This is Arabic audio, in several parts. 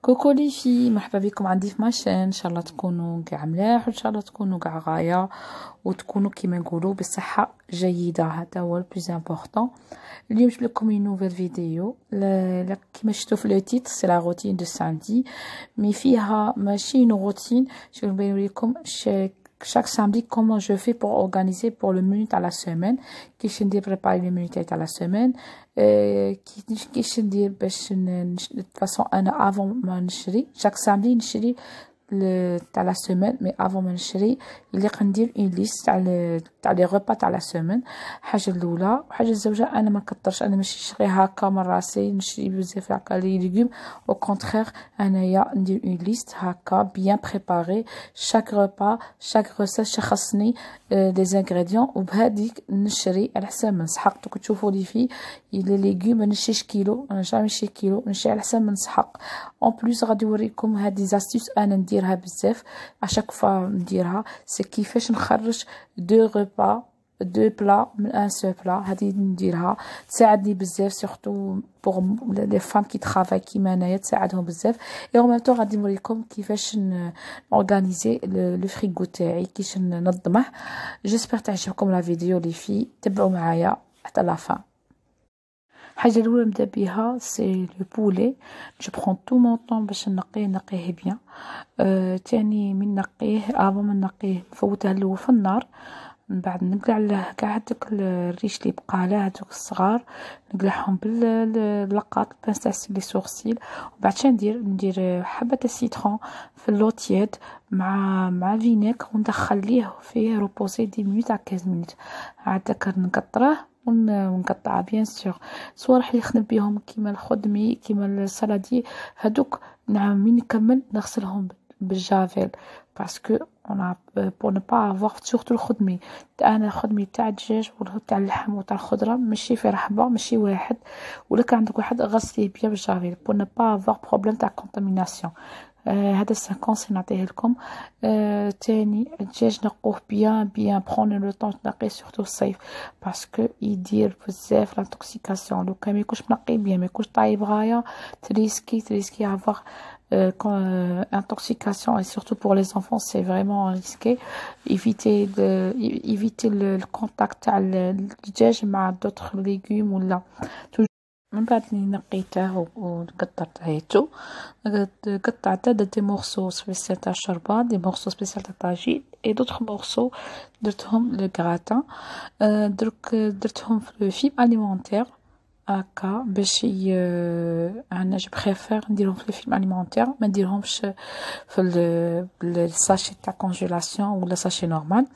كوكو لي في مرحبا بكم عندي في ماشين. ان شاء الله تكونوا كاع ملاح وان شاء الله تكونوا كاع غايه وتكونوا كيما نقولوا بصحه جيده. هذا هو البلوز امبورطون. اليوم جبت لكم une nouvelle فيديو كيما شفتوا في لو تيتر سي لا روتين دو ساندي مي فيها ماشي une روتين. جو نبين لكم chaque samedi comment je fais pour organiser pour le minute à la semaine كيفاش ندير préparer les minutes à la semaine كيفاش ندير باش de toute façon انا avant ما نشري chaque samedi نشري تاع لا سيمين مي افون ما نشري اللي قندير اون ليست تاع لي ريبا تاع لا سيمين. الحاجه الاولى وحاجه الزوجه انا ما نكثرش، انا ماشي نشري هكا من راسي نشري بزاف هكا لي ليغوم او كونترير انايا ندير اون ليست هكا بيان بريباري شاك ريبا شاك روسيت شخصني لي زانغريديون وبهذيك نشري على حساب من نسحق. دوك تشوفوا لي في لي ليغوم ما نشريش كيلو، انا جامي نشري كيلو، نشري على حساب من نسحق. اون بليس غادي نوريكم هاد دي زاستيس انا نديرها بزاف اشاك فوا نديرها سي كيفاش نخرج دو ريبا دو بلا من ان سو بلا. هذه نديرها تساعدني بزاف سورتو بوغ لي فام كي ترافاي كيما انايا تساعدهم بزاف. اي اون ميم طون غادي نوريكم كيفاش نورغانيزي لو فريغو تاعي كيفاش ننظمه. جيسبر تعجبكم لا فيديو لي في تبعوا معايا حتى لا فان. الحاجه الاولى نبدا بها سي لو بولي. جو برون تو مون طون باش نقيه بيان. تاني من نقيه افون ما نقيه نفوته الاول في النار، من بعد نقلع له كاع هذوك الريش اللي بقى له هذوك الصغار نقلعهم باللقاط بانس تاع لي سورسيل. وبعد ندير حبه السيترون في اللو تياد مع فينيك وندخليه فيه روبوسي 10 مينوت à 15 مينوت. عاد نقطره ونقطعها بيان سور صوالح اللي خدم بهم كيما الخدمي كيما السلادي هذوك. نعم من نكمل نغسلهم بالجافيل باسكو انا بور نو با افوار سورتو الخدمي. انا الخدمي تاع الدجاج وتاع اللحم وتاع الخضره ماشي في رحبه ماشي واحد، ولا كان عندك واحد غسليه بيان بالجافيل بور نو با افوار بروبليم تاع كونتاميناسيون. هذا سان كونسي نعطيه لكم. تاني الدجاج نقوه بيان بروني لو طون تنقيه سورتو الصيف باسكو يدير بزاف لانتوكسيكاسيون. لو كان ما يكونش منقي بيان ما يكونش طايب غايه تريسكي افوار intoxication et surtout pour les enfants c'est vraiment risqué. éviter le contact تاع الدجاج مع d'autres légumes ولا. من بعد نقيته وقطعته قطعته دي مورسو سبيسيال تاع الشربات دي مورسو سبيسيال تاع طاجين اي دوطخ مورسو درتهم لو غراتان. درك درتهم في لو فيم اليمونتير هكا باش انا جو بريفير نديرهم في الفيلم اليمونتير ما نديرهمش في الساشي تاع كونجيلاسيون ولا ساشي نورمال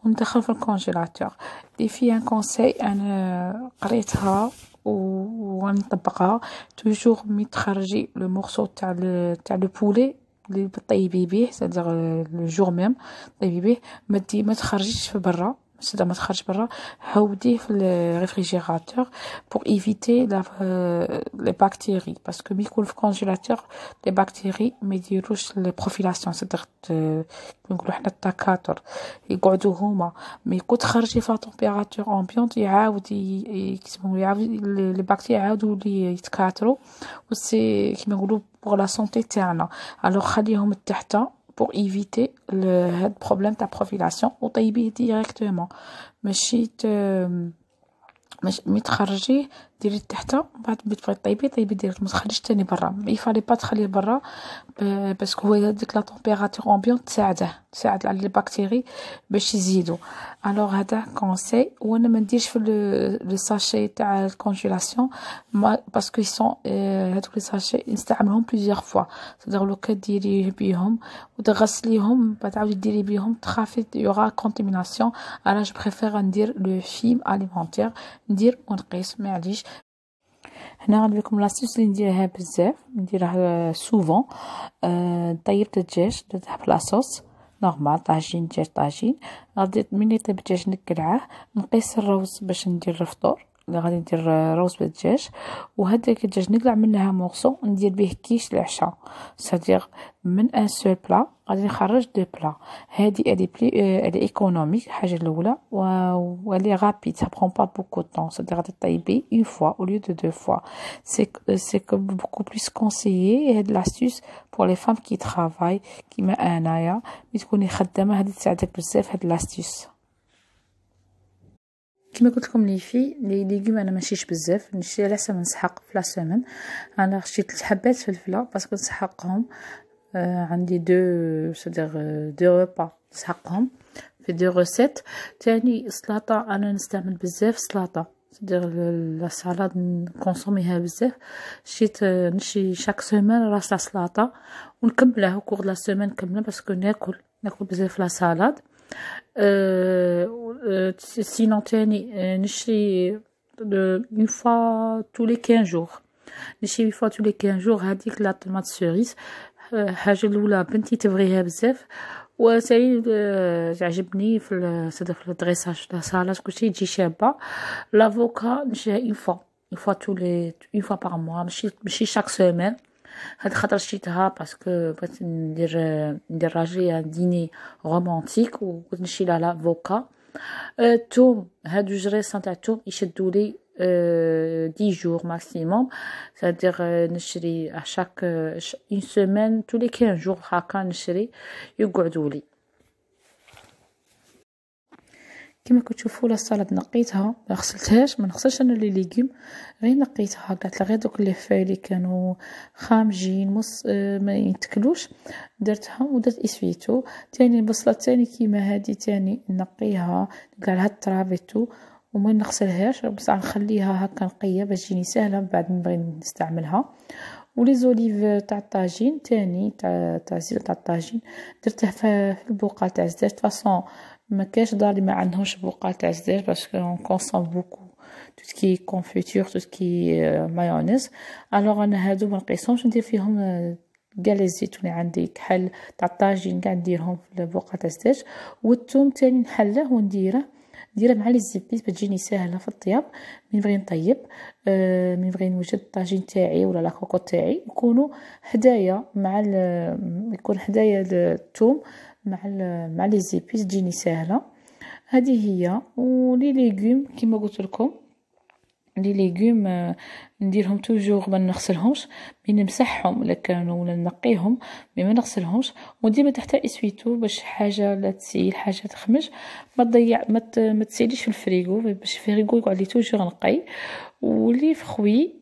وندخل في الكونجيلاتور. دي في ان كونساي انا قريتها ونطبقها توجور مي تخرجي لو مورسو تاع لو بولي اللي طيبي بيه سادير لو جور ميم طيبي بيه ما تخرجيش في برا ما تخرج برا. حوديه في الريفريجيراتور بور ايفيتي لي بكتيري باسكو مي يكون في الكونجيلاتور لي بكتيري ما يديروش البروفيلاسيون سادير نقولوا حنا التكاثر يقعدوا هما. مي يكون تخرجي في طومبيراتور امبيونت يعاود يكتبوا يعاود لي بكتيري يعاودوا يتكاثروا وسي كيما نقولوا بور لا سونتي تاعنا. الوغ خليهم تحت pour éviter le problème de profilation وطيبيه directement ماشي مي تخرجيه ديري تحت بعد بتبغي طيبي ديريكت ما تخليش تاني برا. ما يفالي با تخليه برا باسكو هو ديك لا طومبيراتور امبيون تساعد على لي بكتيري باش يزيدوا. الوغ هذا كونساي. وانا ما نديرش في لو ساشي تاع الكونجيلاسيون باسكو يسون هذوك لي ساشي نستعملهم بليزيور فوا صدر لو كديري بيهم وتغسليهم بعد تعاودي ديري بيهم تخافي يوغا كونتاميناسيون. انا جو بريفير ندير لو فيم اليمونتير ندير ونقيس معليش. هنا غندير لكم لاستيس اللي نديرها بزاف نديرها سوفون. طيبت الدجاج درته في لاصوص نورمال دجاج طاجين غادي ملي يطيب الدجاج نقلعه نقيس الروز باش ندير الفطور غادي ندير روز بالدجاج، وهداك الدجاج نقلع منها مورسو ندير به كيش العشاء، سادير من ان سول بلا غادي نخرج دو بلا. هادي الي بلي الي ايكونوميك الحاجه الاولى، والي رابيد سا برون با بوكو طون، سادير غادي طيبي اون فوا او ليو دو دو فوا. سي بوكو بلوس كونسيي هاد لاستيس بور لي فام كي ترافاي كيما انايا ملي تكوني خدامه، هادي تساعدك بزاف هاد لاستيس. كما قلت لكم لي في لي ليغوم انا ماشيش بزاف، نشري على حسب نسحق في لا سيمين. انا شريت 3 حبات فلفله باسكو نسحقهم، عندي دو سادير دو ريبا نسحقهم في دو روسيت. تاني سلطه انا نستعمل بزاف سلطه، سادير لا سالاد نكونسوميها بزاف. شريت نشري شاك سيمين راس تاع سلطه ونكملها كور لا سيمين كامله باسكو ناكل بزاف لا سالاد. سينون تاني نشري اون فوا تو لي 15 جور، نشري اون فوا تو لي 15 جور هذيك لا طوماط سوريس. الحاجه الاولى بنتي تبغيها بزاف، وثاني تعجبني في صدق في الدريساج تاع سالاد كلشي تجي شابه. لافوكا نشريها اون فوا تو لي اون فوا بار موا، ماشي شاك سيمين. هاد خاطر شريتها باسكو بغيت ندير راجلي ديني رومانتيك وقلت نشري لها لافوكا. الثوم هادو جريسان تاع الثوم يشدولي 10 جور ماكسيموم، سادير نشري اشاك اون سيمين تو لي 15 جور هكا نشري يقعدولي. كما كتشوفوا لا سالاد نقيتها ما غسلتهاش، ما نغسلش انا لي ليغوم، غير نقيتها قلت غير دوك لي فاي اللي كانوا خامجين ما يتكلوش درتها ودرت اسويتو. تاني البصله تاني كيما هادي تاني نقيها نقلع لها الترافيتو وما نغسلهاش، بصح نخليها هكا نقيه باش تجيني سهله بعد نبغي نستعملها. ولي زوليف تاع الطاجين تاني تاع زيت تاع الطاجين درته في البقال تاع الزيت. فاصون ما كاش دار ما عندهمش بقال تاع الزيت باسكو اون كونسوم بوكو تو سكي كونفيتور تو سكي مايونيز. الوغ انا هادو ما نقيسهمش، ندير فيهم كاع لي زيتون عندي كحل تاع الطاجين كاع نديرهم في البقال تاع الزيت. والثوم تاني نحله ونديره مع لي زيبيس بتجيني سهله في الطياب. من بغي نطيب من بغي نوجد الطاجين تاعي ولا لاكوكو تاعي يكونوا هدايا مع يكون هدايا الثوم مع لي زيبيس تجيني سهله. هذه هي. ولي ليغوم كيما قلت لكم لي ليغوم نديرهم توجور ما نغسلهمش، من نمسحهم الا كانوا ولا نقيهم ما نغسلهمش، وديما تحت اسويتو باش حاجه لا تسيل حاجه تخمج ما تضيع ما تسيليش في الفريغو باش الفريغو يقعد لي توجور نقي. ولي فخوي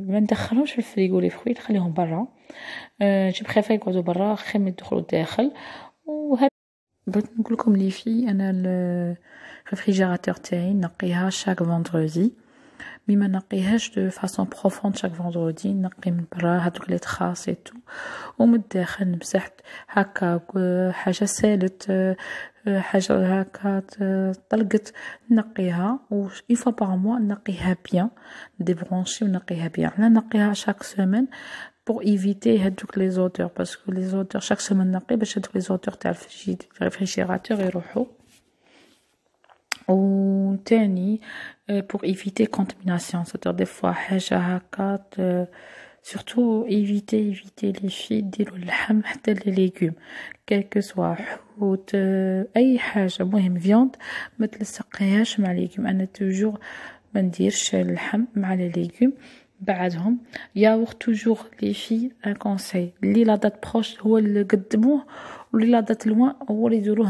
ما ندخلهمش في الفريغو، لي فخوي نخليهم برا، جو بريفير يقعدوا برا خير من يدخلوا الداخل. وهذا بغيت نقول لكم لي في انا الريفريجيراتور تاعي نقيها شاك فوندردي، مي ما نقيهاش دو فاصون بروفوند شاك فوندردي، نقي من برا هذوك لي تخاص تو ومن الداخل نمسح هكا حاجه سالت حاجه هكا طلقت نقيها. و اون فوا بار موا نقيها بيان ديبرونشي ونقيها بيان. انا نقيها شاك سيمين pour éviter هادوك لي زودور باسكو لي زودور شاك سيمين نقي باش هادوك لي زودور تاع الريفريجيراتور يروحوا. و تاني pour éviter contamination c'est-à-dire des fois حاجه هكا surtout éviter les filles ديروا اللحم حتى لي ليغوم كلكو سوا حوت اي حاجه مهم فيوند ما تلصقيهاش مع ليغوم. انا توجور ما نديرش اللحم مع لي ليغوم بعدهم. ياغور توجور لي في ان كونساي اللي لا دات بروش هو اللي قدموه واللي لا دات لوان هو اللي يديروه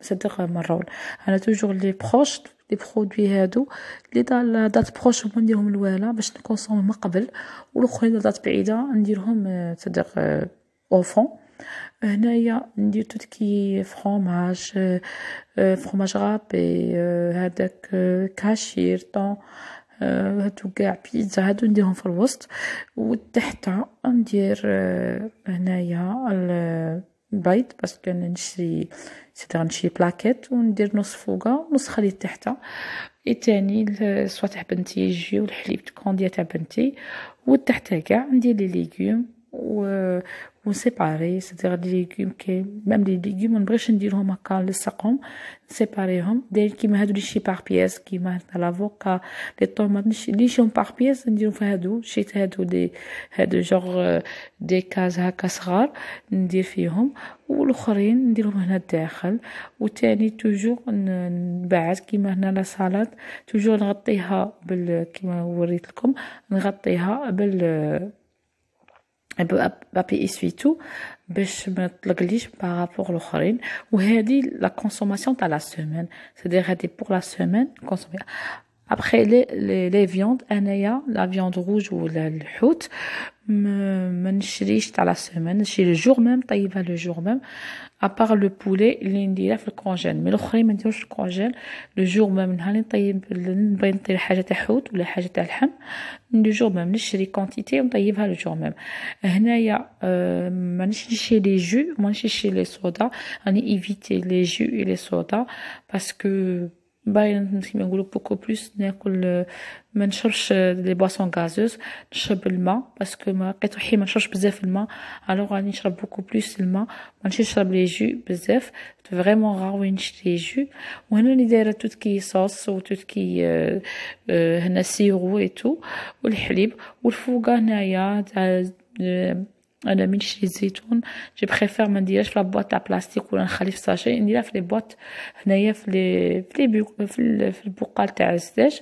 صدق مرول. انا توجور لي بروش لي برودوي هادو اللي لا دات بروش هما نديرهم الوالا باش نكونسوم من قبل، والاخرين لا دات بعيده نديرهم صدق اوفون. هنايا ندير توتكي فروماج غابي هذاك كاشير طون هادو كاع بيتزا هادو نديرهم في الوسط. وتحت ندير هنايا البيض باسكو نشري نشري بلاكيت وندير نص فوقه ونص خليه تحت. اي تاني سوا تاع بنتي يجي والحليب كونديا تاع بنتي وتحت كاع ندير لي ليغوم ونسيباري سيتيغ لي ليغوم كاين ميم لي ليغوم منبغيش نديرهم هكا نلصقهم نسيباريهم داير كيما هادو لي شي بار بياس كيما لافوكا لي طوماط لي شيهم بار بياس نديرهم في هادو شيت هادو جوغ دي كاز هكا صغار ندير فيهم والاخرين نديرهم هنا الداخل وتاني توجور نبعد كيما هنا لا سالاد توجور نغطيها كيما وريت لكم نغطيها بابي اسويتو باش ما تطلقليش بارابور الاخرين وهذه لا كونسوماسيون تاع لا سيمين سيدير هذه بور لا سيمين كونسومي ابخي لي فيوند انايا لا فيوند روج ولا الحوت ما نشريش تاع لا سيمين نشري لو جور ميم طيبها لو جور ميم ابار لو بولي اللي نديرها في الكونجيل مي الاخرين ما نديروش الكونجيل لو جور ميم نهار نطيب نبغي نطيب حاجه تاع حوت ولا حاجه تاع لحم لو جور ميم نشري كونتيتي ونطيبها لو جور ميم هنايا ما نشري لي جو ما نشري لي صودا راني ايفيتي لي جو اي لي صودا باسكو باين كيما نقولوا بوكو بلوس ناكل ما نشربش لي بواسون غازوز نشرب الماء باسكو ما لقيت روحي ما نشربش بزاف الماء الوغ راني نشرب بوكو بلوس الماء ما نشرب لي جو بزاف فريمون غار وين نشري جو وهنا اللي دايره توت كي صوص وتوت كي هنا سيرو اي تو والحليب والفوقه هنايا تاع انا من نشري الزيتون جو بريفير ما نديرهاش في لابواط تاع بلاستيك ولا نخلي في ساشي نديرها في لي بواط هنايا في البقال تاع الزيت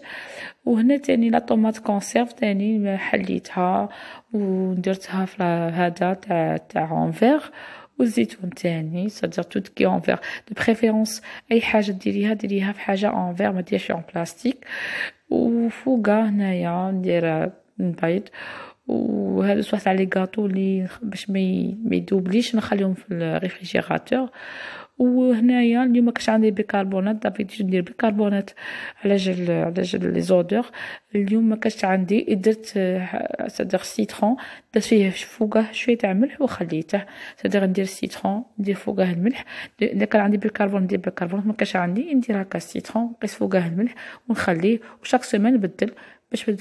وهنا تاني لا طوماط كونسيرف تاني حليتها ودرتها في هذا تاع انفير والزيتون تاني صدر توت كي انفير دو بريفيرونس اي حاجه ديريها في حاجه انفير ما ديرش في بلاستيك وفوقها هنايا ندير البيض وهذا سوا تاع لي غاتو اللي باش ما يذوبليش نخليهم في الريفريجيراتور وهنايا اليوم ما كانش عندي بيكربونات دابيتود ندير بيكربونات على جال لي زودور اليوم ما كانش عندي درت صدق سيترون درت فيه فوقه شويه تاع ملح وخليته صدق ندير السيترون ندير فوقه الملح اذا كان عندي بيكربون ندير بيكربونات ما كانش عندي ندير هكا السيترون نقيس فوقه الملح ونخليه وشاك سيمين نبدل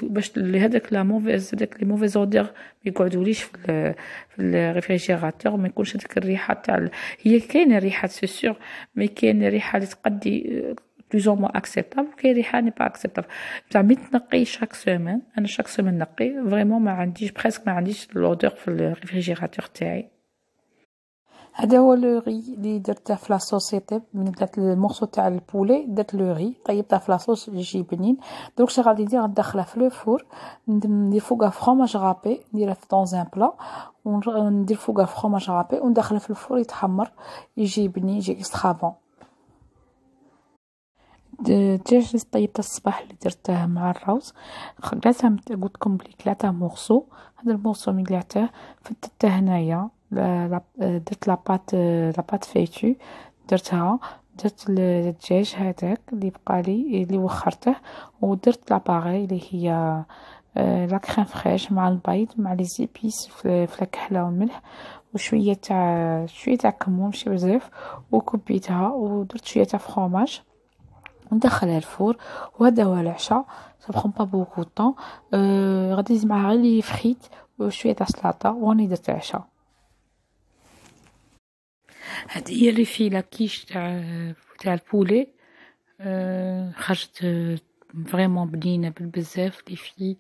باش هذاك لا موفيز هذاك لي موفيز اودور ما يقعدوليش في الريفريجيراتور ما يكونش هذيك الريحه تاع هي كاينه ريحه سي سور مي كاين ريحه اللي تقدي بلوز او موا اكسبتابل كاين ريحه ني با اكسبتابل بصح مي تنقي شاك سيمين انا شاك سيمين نقي فريمون ما عنديش بريسك ما عنديش لودور في الريفريجيراتور تاعي هذا هو لو ري اللي درته في لاصوصيتي من درت المورسو تاع البولي درت لو ري طيبته في لاصوص يجي بنين دونك شنو غادي ندير غندخله في لو فور ندير فوقه فرomage رابي نديره في طون ان بلا وندير فوقه فرomage رابي وندخله في الفور يتحمر يجي بنين يجي اكسترا بون الدجاج اللي طيبته الصباح اللي درته مع الروز قلعته قلت لكم بلي قلعته مورسو هذا المورسو من قلعته فتته هنايا درت لاباط فيتو درتها درت الدجاج هذاك اللي بقالي اللي وخرته ودرت لاباغي اللي هي لا كريم فريش مع البيض مع لي زيبيس في الكحله والملح وشويه تاع كمون ماشي بزاف وكبيتها ودرت شويه تاع فرomage وندخلها الفور وهذا هو العشاء ça prend pas beaucoup de temps غادي ندير معها غير لي فريت وشويه تاع سلطه وراني درت العشاء هذه هي الريفيله كيش تاع البولي خرجت فريمون بنينه بزاف لي في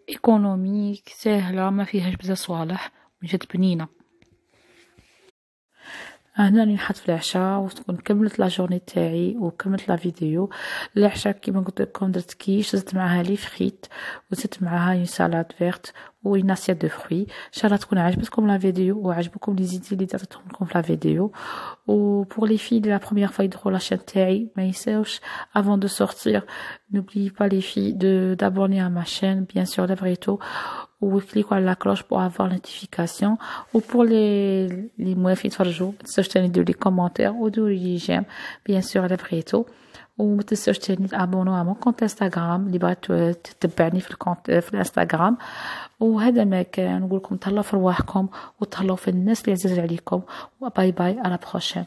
ايكونوميك ساهله ما فيهاش بزاف صوالح جات بنينه هنا راني نحط في العشاء وتكون كملت لا جورني تاعي وكملت لا فيديو العشاء كيما قلت لكم درت كيش زدت معها لي فريت وزدت معها اون سالاد فيرت وين اسيات دو فروي ان شاء الله تكون عجبتكم لا فيديو وعجبكم لي زيدي اللي درتهم لكم في لا فيديو و بور لي في لا بروميير فوا يدخلوا لا شين تاعي ما ينساوش avant de sortir n'oubliez pas les filles d'abonner à ma chaîne bien sûr Levrito ou cliquez على la cloche pour avoir la notification ou pour les موافقين يتفرجوا ما تنساوش تاني ديروا لي كومونتير وديروا لي جيم bien sûr Levrito وما تنساوش تاني تابونوا على مون كونت انستغرام اللي بغات تتبعني في الكونت في الانستغرام وهذا ما كان نقول لكم تهلاو في رواحكم وتهلاو في الناس اللي عزاز عليكم وباي باي على بروشين